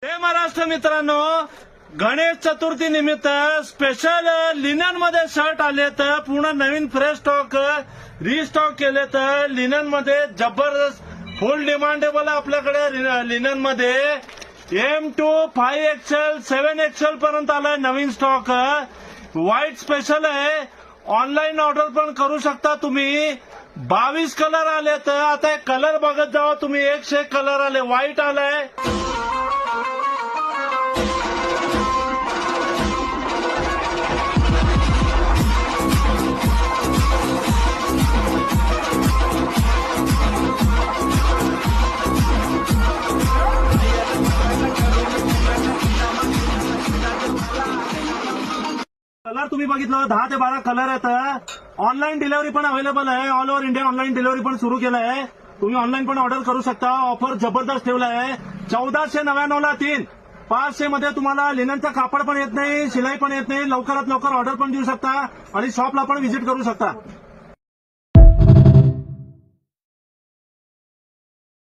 जय महाराष्ट्र मित्रांनो, गणेश चतुर्थी निमित्त special linen मध्ये शर्ट आले तर पूर्ण नवीन फ्रेश स्टॉक रिस्टॉक केले तर लिनन मध्ये जबरदस्त फुल डिमांडेबल आपल्याकडे लिनन मध्ये M2 5XL 7XL पर्यंत आलाय नवीन स्टॉक. व्हाईट स्पेशल आहे. ऑनलाईन ऑर्डर पण करू शकता तुम्ही. 22 कलर आले तर आता एक कलर बघत जावा तुम्ही. 101 कलर आले. व्हाईट आलाय. कलर तुम्ही बघितलं 10 ते 12 कलर आहेत. ऑनलाईन डिलिव्हरी पण अवेलेबल आहे. All over India online delivery पण सुरू केलं आहे. तुम्ही ऑनलाईन पण ऑर्डर करू शकता. ऑफर जबरदस्त ठेवला आहे. 1499 ला 3. 500 मध्ये तुम्हाला लिननचा कापड पण येत नाही, शिलाई पण येत नाही. लवकरात लवकर ऑर्डर पण देऊ शकता आणि शॉपला पण व्हिजिट करू शकता.